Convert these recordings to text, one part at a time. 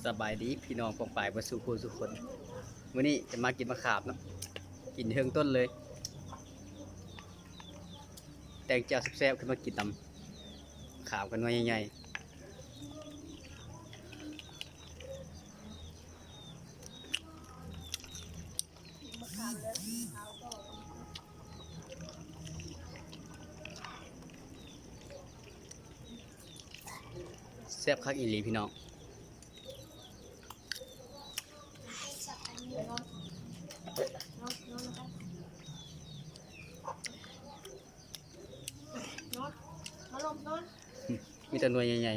สบายดีพี่น้องปองปายบ่สู่ผู้สู่คนมื้อนี้จะมากินมะขามเนาะกินเทิงต้นเลยแตงแจ่วแซ่บๆขึ้นมากินตำขามกันหน่อยใหญ่ๆแซ่บคักอีหลีพี่น้องมีแต่หน่วยใหญ่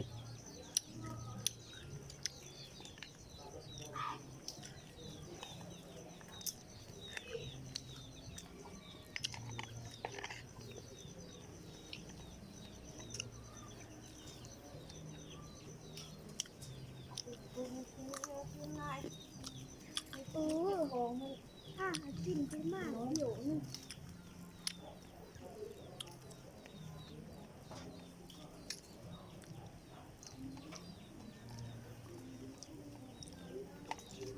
ของมันกินไปมากอยู่นี่ๆ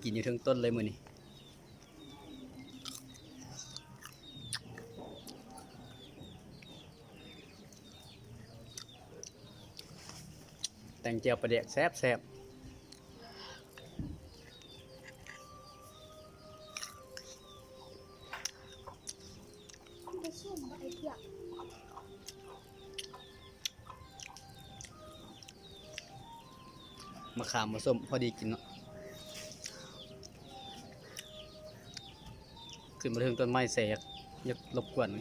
กินอยู่เทิงต้นเลยมื้อนี้แตงแจ่วปลาแดกแซ่บๆไปส้มไปเผือก มะขามผสมพอดีกินเนาะขึ้นมาถึงต้นไม้แสกอยากรบกวนไหม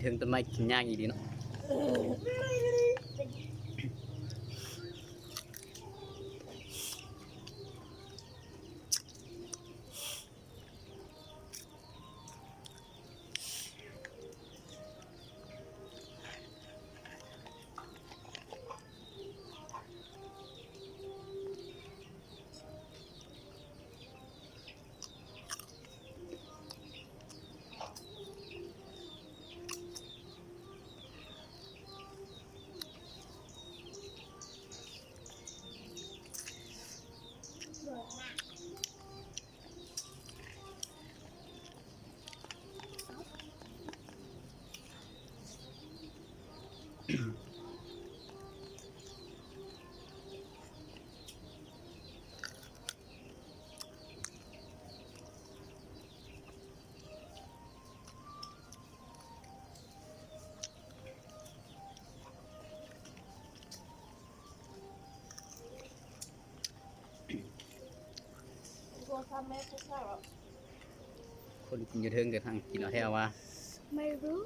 ถึงต้นไม้กินยากอีดีเนาะตัวทำแม่ก็ชอบ คนกินอยู่เทิงกับทางกินเอาแท้ว่า ไม่รู้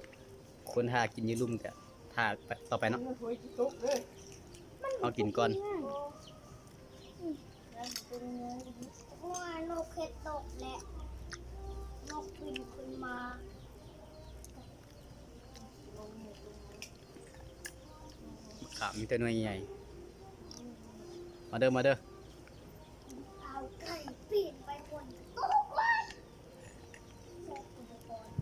คนหากินอยู่ลุ่มกับทาไปต่อไปเนาะเอากินก่อน ว่านกเห็ดตกและนกบินขึ้นมา ขามมีแต่หน่วยใหญ่มาเด้อมาเด้อ เอาไก่ปีนไปบนโต๊ะเลยแซ่บอุปกรณ์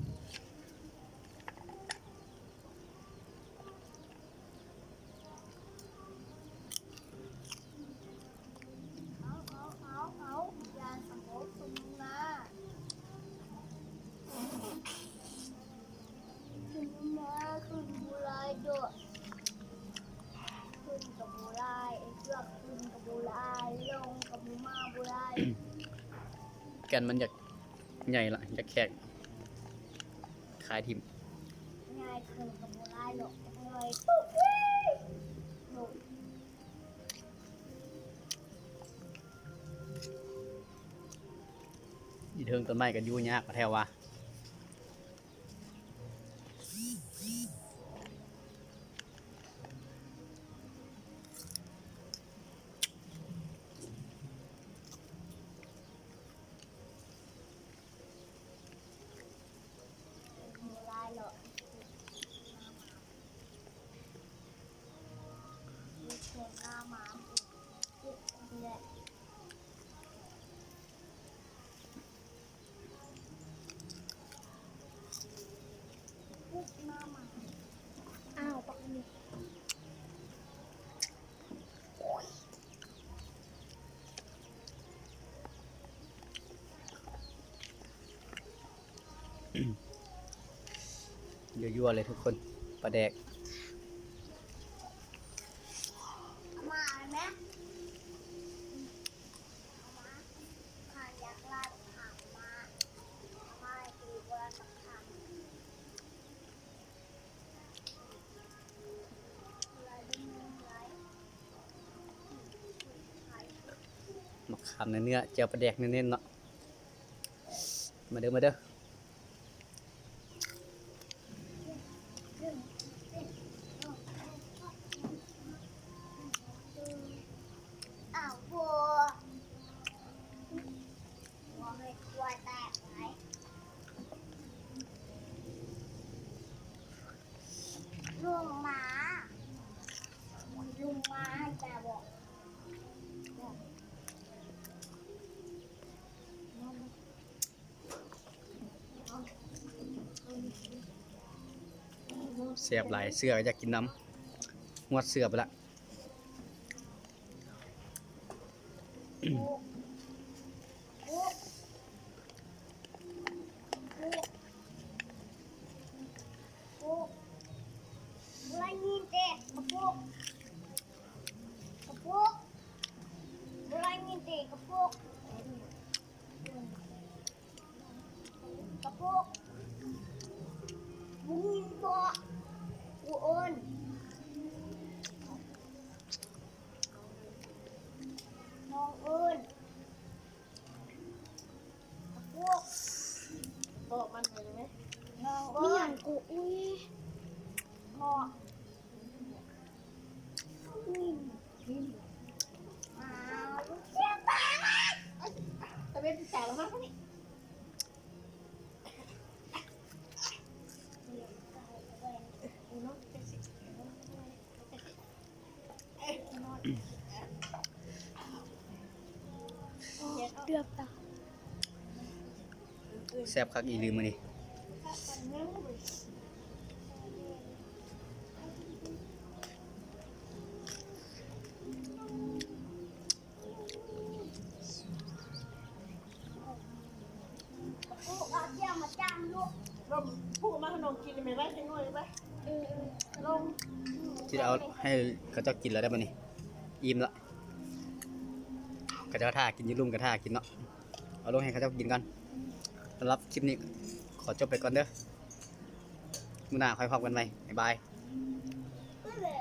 เอายาสมองคุณมาขึ้นมาขึ้นบุไรด้วยขึ้นกับบุไรไอ้เชือกขึ้นกับบุไรลงกับบุมาบุไร แกันมันอยากใหญ่ละอยากแขกขายทิม ง่ายขึ้นกับบุไรหลกเลยปุ๊บเลยหลก อีเทิงต้นไม้กันอยู่ยากกว่าแท้ว่า บัวลายเหรอมีเขียนหน้าหมาปุ๊บเลยปุ๊บหน้าหมาอ้าวปักนี่ ยั่วๆเลยทุกคนปลาแดก มาไหมมาผ่านยักษ์ลาดผ่านมาไม่ตีโบราณสักคำอะไรดึงไร มะขามเนื้อเจียวปลาแดกเน้นๆเนาะมาเด้อมาเด้อ อ้าวบัวบัวให้กล้วยแตกไหมลุงหมาลุงหมาให้แกบอกเสียบหลายเสื้ออยากกินน้ำงวดเสื้อไปละ อะไรนี่เด็กกระปุกกระปุกอะไรนี่เด็กกระปุกกระปุกบุ้งตัวกูโอนน้องเอิญกระปุก บอกมันเลยไหม น้องเอิญกูอุ้ยงออ้าวเจ็บปาก ตะเวนแตกแล้วมั้งนี่ เดือบตา แซ่บคักอีหลืมมื้อนี้ ลูกเอาเจียวมาจ้างลูก ลมพูดมาขนมกินไหมไว้จังหน่อยไหมลม ที่เอาให้เขาเจ้ากินแล้วได้บ่นี่อิ่มละเขาเจ้าท่ากินอยืรุ่มกับท่ากินเนาะเอาลงให้เขาเจ้ากินกันสำหรับคลิปนี้ขอจบไปก่อนเด้อมื้อหน้าค่อยพบกันใหม่บ๊ายบาย ก็เลย